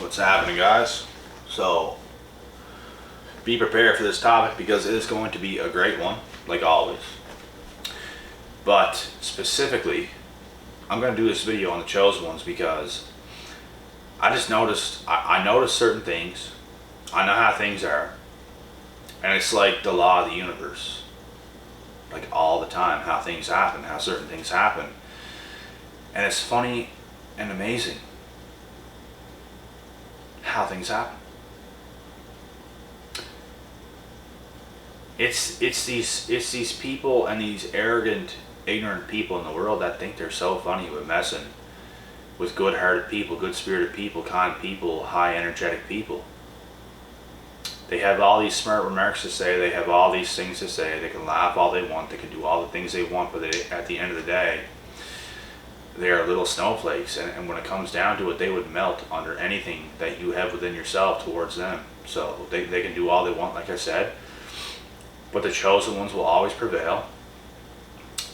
What's happening, guys? So be prepared for this topic because it is going to be a great one, like always. But specifically, I'm going to do this video on the chosen ones because I just noticed, I noticed certain things. I know how things are. And it's like the law of the universe. Like all the time, how things happen, how certain things happen. And it's funny and amazing how things happen. It's these people and these arrogant, ignorant people in the world that think they're so funny with messing with good-hearted people, good-spirited people, kind people, high energetic people. They have all these smart remarks to say, they have all these things to say, they can laugh all they want, they can do all the things they want, but at the end of the day, they are little snowflakes, and when it comes down to it, they would melt under anything that you have within yourself towards them. So they can do all they want, like I said, but the chosen ones will always prevail.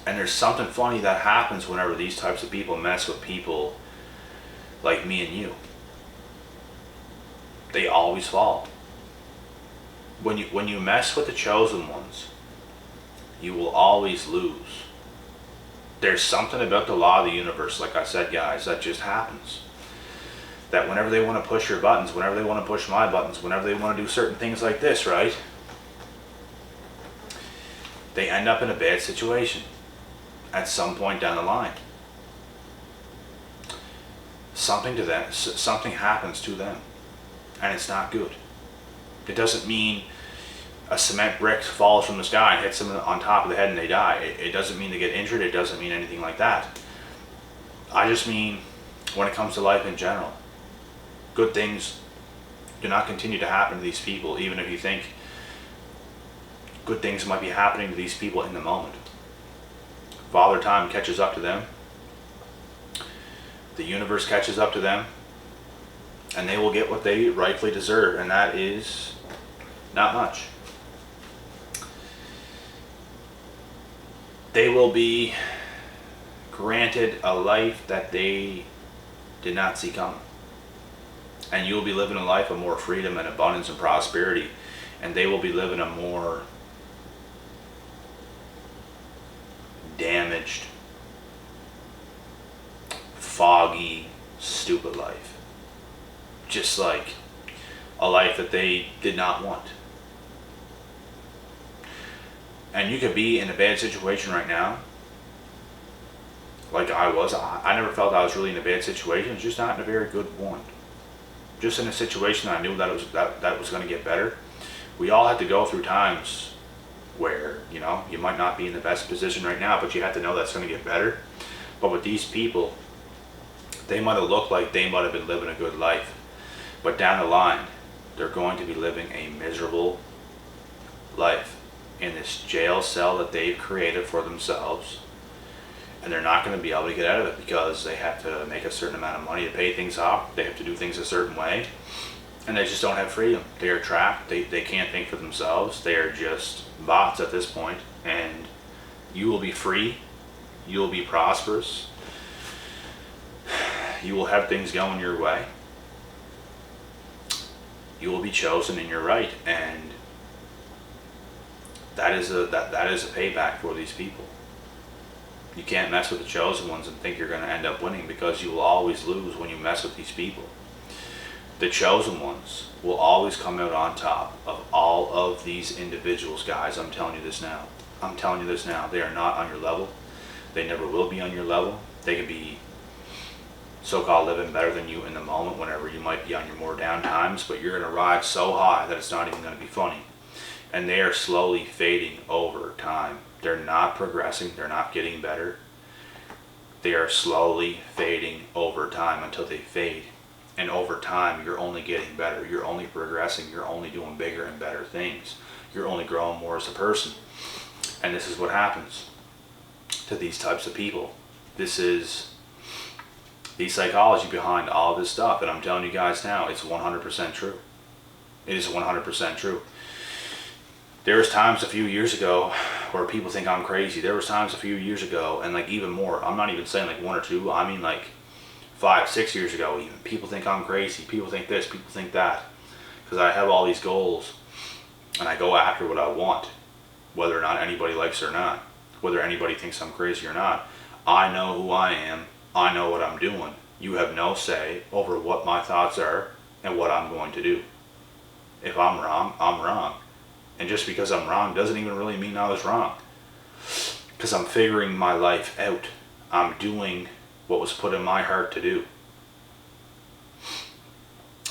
And there's something funny that happens whenever these types of people mess with people like me and you. They always fall. When you mess with the chosen ones, you will always lose. There's something about the law of the universe, like I said, guys, that just happens. That whenever they want to push your buttons, whenever they want to push my buttons, whenever they want to do certain things like this, right? They end up in a bad situation at some point down the line. Something to them, something happens to them, and it's not good. It doesn't mean a cement brick falls from the sky and hits them on top of the head and they die. It doesn't mean they get injured. It doesn't mean anything like that. I just mean when it comes to life in general, good things do not continue to happen to these people, even if you think good things might be happening to these people in the moment. Father Time catches up to them. The universe catches up to them. And they will get what they rightfully deserve, and that is not much. They will be granted a life that they did not see coming. And you will be living a life of more freedom and abundance and prosperity, and they will be living a more damaged, foggy, stupid life. Just like a life that they did not want. And you could be in a bad situation right now, like I was. I never felt I was really in a bad situation, just not in a very good one. Just in a situation that I knew that it was going to get better. We all had to go through times where, you know, you might not be in the best position right now, but you have to know that's going to get better. But with these people, they might have looked like they might have been living a good life. But down the line, they're going to be living a miserable life in this jail cell that they've created for themselves. And they're not going to be able to get out of it because they have to make a certain amount of money to pay things off. They have to do things a certain way. And they just don't have freedom. They are trapped. They can't think for themselves. They are just bots at this point. And you will be free. You will be prosperous. You will have things going your way. You will be chosen and you're right, and that is a payback for these people. You can't mess with the chosen ones and think you're going to end up winning, because you will always lose when you mess with these people. The chosen ones will always come out on top of all of these individuals, guys. I'm telling you this now. I'm telling you this now. They are not on your level. They never will be on your level. They could be so-called living better than you in the moment whenever you might be on your more down times, but you're going to ride so high that it's not even going to be funny. And they are slowly fading over time. They're not progressing. They're not getting better. They are slowly fading over time until they fade. And over time, you're only getting better. You're only progressing. You're only doing bigger and better things. You're only growing more as a person. And this is what happens to these types of people. This is the psychology behind all this stuff, and I'm telling you guys now, it's 100% true. It is 100% true. There was times a few years ago where people think I'm crazy. There was times a few years ago, and like even more, I'm not even saying like one or two, I mean like 5, 6 years ago even. People think I'm crazy. People think this, people think that. Because I have all these goals and I go after what I want. Whether or not anybody likes it or not. Whether anybody thinks I'm crazy or not. I know who I am. I know what I'm doing. You have no say over what my thoughts are and what I'm going to do. If I'm wrong, I'm wrong. And just because I'm wrong doesn't even really mean I was wrong. Because I'm figuring my life out. I'm doing what was put in my heart to do.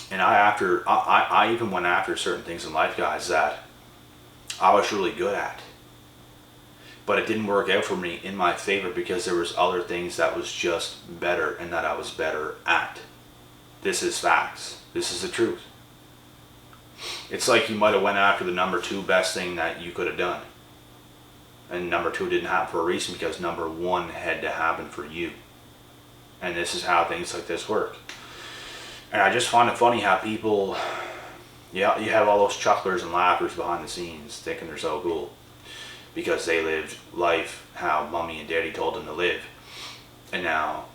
And I even went after certain things in life, guys, that I was really good at. But it didn't work out for me in my favor because there was other things that was just better and that I was better at. This is facts. This is the truth. It's like you might have went after the number 2 best thing that you could have done. And number 2 didn't happen for a reason because number 1 had to happen for you. And this is how things like this work. And I just find it funny how people, yeah, you have all those chucklers and laughers behind the scenes thinking they're so cool. Because they lived life how mommy and daddy told them to live. And now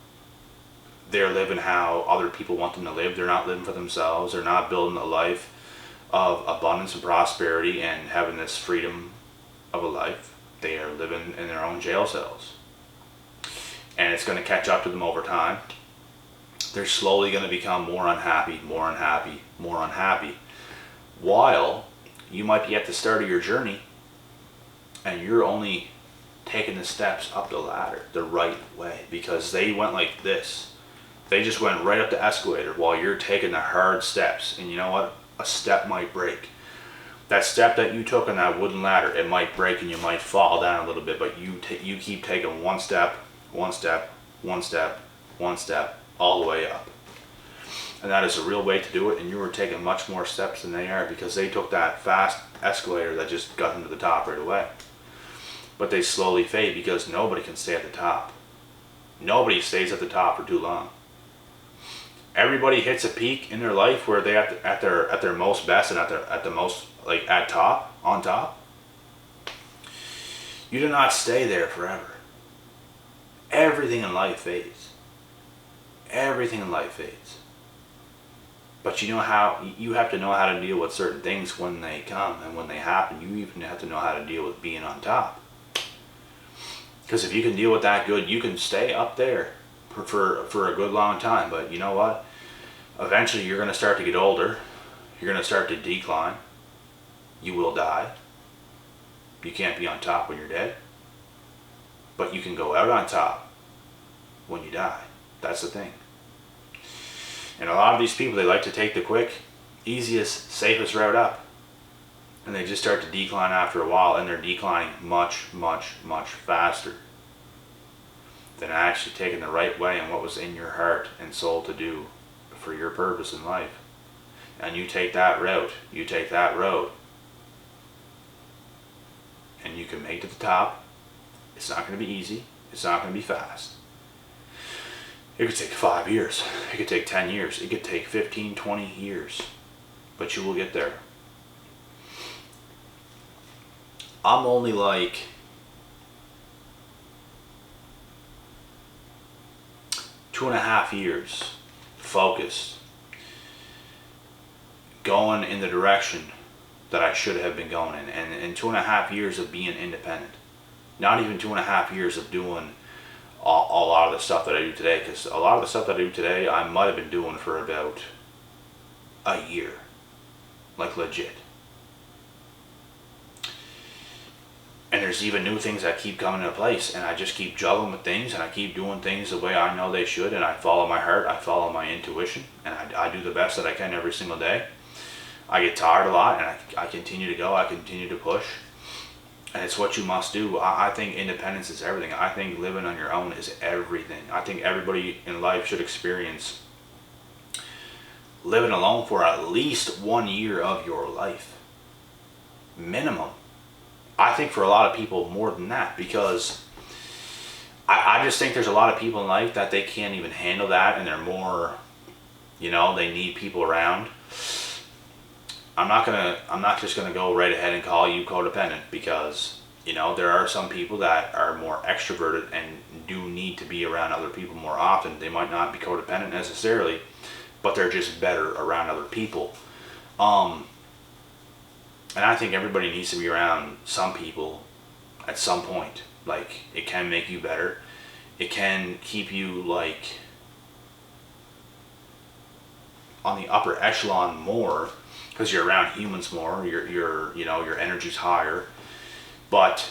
they're living how other people want them to live. They're not living for themselves. They're not building a life of abundance and prosperity and having this freedom of a life. They are living in their own jail cells. And it's going to catch up to them over time. They're slowly going to become more unhappy, more unhappy, more unhappy. While you might be at the start of your journey and you're only taking the steps up the ladder the right way because they went like this. They just went right up the escalator while you're taking the hard steps. And you know what? A step might break. That step that you took on that wooden ladder, it might break and you might fall down a little bit, but you keep taking one step, one step, one step, one step, all the way up. And that is a real way to do it, and you were taking much more steps than they are because they took that fast escalator that just got them to the top right away. But they slowly fade because nobody can stay at the top. Nobody stays at the top for too long. Everybody hits a peak in their life where they at their most best and at the most like on top. You do not stay there forever. Everything in life fades. Everything in life fades. But you have to know how to deal with certain things when they come and when they happen. You even have to know how to deal with being on top. Because if you can deal with that good, you can stay up there for a good long time. But you know what? Eventually you're going to start to get older. You're going to start to decline. You will die. You can't be on top when you're dead. But you can go out on top when you die. That's the thing. And a lot of these people, they like to take the quick, easiest, safest route up. And they just start to decline after a while, and they're declining much, much, much faster than actually taking the right way and what was in your heart and soul to do for your purpose in life. And you take that route, you take that road, and you can make it to the top. It's not going to be easy. It's not going to be fast. It could take 5 years. It could take 10 years. It could take 15, 20 years. But you will get there. I'm only like 2.5 years focused, going in the direction that I should have been going in. And in 2.5 years of being independent. Not even 2.5 years of doing a lot of the stuff that I do today, because a lot of the stuff that I do today I might have been doing for about a year, like legit. And there's even new things that keep coming into place, and I just keep juggling with things, and I keep doing things the way I know they should, and I follow my heart, I follow my intuition, and I do the best that I can every single day. I get tired a lot, and I continue to go, I continue to push. And it's what you must do. I think independence is everything. I think living on your own is everything. I think everybody in life should experience living alone for at least 1 year of your life. Minimum. I think for a lot of people more than that, because I just think there's a lot of people in life that they can't even handle that, and they're more, they need people around. I'm not just gonna go right ahead and call you codependent, because You know, there are some people that are more extroverted and do need to be around other people more often. They might not be codependent necessarily, but they're just better around other people. And I think everybody needs to be around some people at some point. Like, it can make you better. It can keep you, like, on the upper echelon more, because you're around humans more. Your energy's higher. But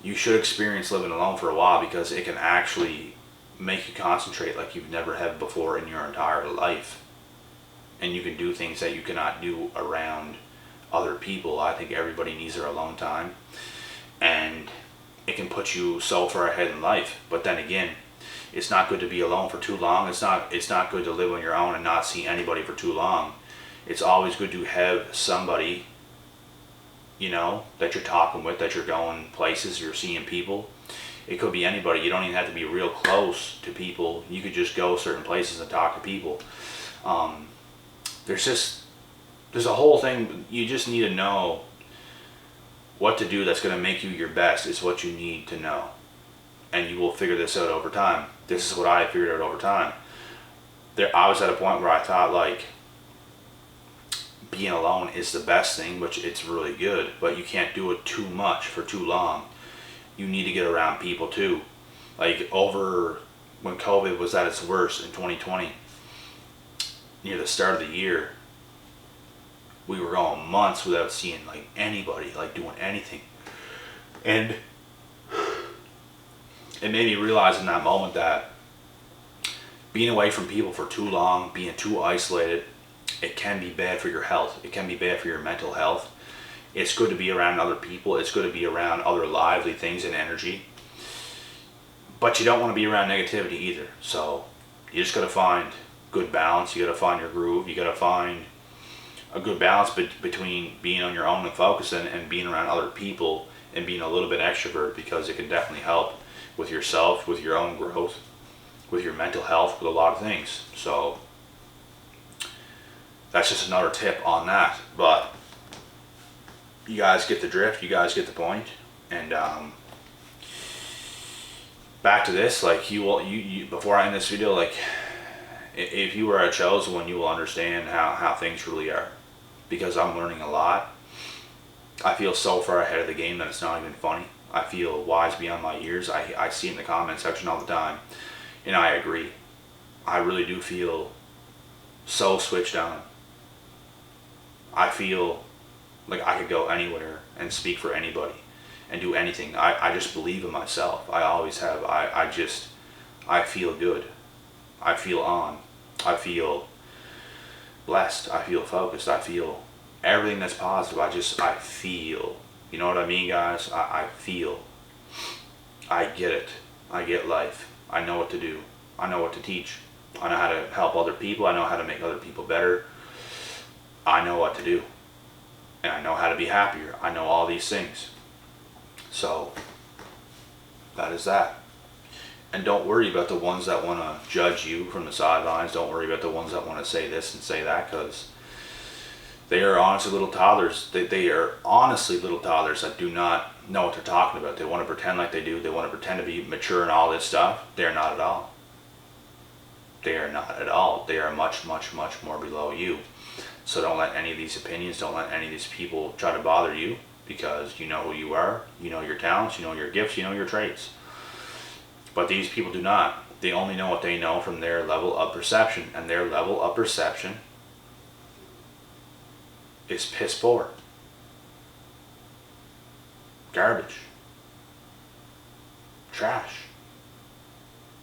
you should experience living alone for a while, because it can actually make you concentrate like you've never have before in your entire life. And you can do things that you cannot do around other people. I think everybody needs their alone time, and it can put you so far ahead in life. But then again, it's not good to be alone for too long. It's not good to live on your own and not see anybody for too long. It's always good to have somebody, you know, that you're talking with, that you're going places, you're seeing people. It could be anybody. You don't even have to be real close to people. You could just go certain places and talk to people. There's a whole thing. You just need to know what to do that's going to make you your best is what you need to know. And you will figure this out over time. This is what I figured out over time. I was at a point where I thought, like, being alone is the best thing, which it's really good, but you can't do it too much for too long. You need to get around people too. Like, over when COVID was at its worst in 2020, near the start of the year, we were going months without seeing, like, anybody, like, doing anything. And it made me realize in that moment that being away from people for too long, being too isolated, it can be bad for your health. It can be bad for your mental health. It's good to be around other people. It's good to be around other lively things and energy. But you don't want to be around negativity either. So you just got to find good balance. You got to find your groove. You got to find a good balance between being on your own and focusing and being around other people and being a little bit extrovert, because it can definitely help with yourself, with your own growth, with your mental health, with a lot of things. So that's just another tip on that. But you guys get the drift. You guys get the point. And back to this, like, you before I end this video, like, if you are a chosen one, you will understand how things really are, because I'm learning a lot. I feel so far ahead of the game that it's not even funny. I feel wise beyond my years. I see it in the comment section all the time, and I agree. I really do feel so switched on. I feel like I could go anywhere and speak for anybody and do anything. I just believe in myself. I always have. I feel good. I feel on. I feel blessed. I feel focused. I feel everything that's positive. I feel. You know what I mean, guys? I feel. I get it. I get life. I know what to do. I know what to teach. I know how to help other people. I know how to make other people better. I know what to do. And I know how to be happier. I know all these things. So that is that. And don't worry about the ones that want to judge you from the sidelines. Don't worry about the ones that want to say this and say that, because they are honestly little toddlers. They are honestly little toddlers that do not know what they're talking about. They want to pretend like they do. They want to pretend to be mature and all this stuff. They are not at all. They are not at all. They are much, much, much more below you. So don't let any of these opinions, don't let any of these people try to bother you, because you know who you are. You know your talents. You know your gifts. You know your traits. But these people do not. They only know what they know from their level of perception. And their level of perception is piss poor. Garbage. Trash.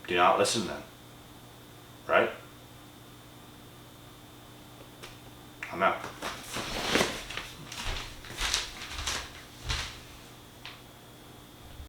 Do not listen to them. Right? I'm out.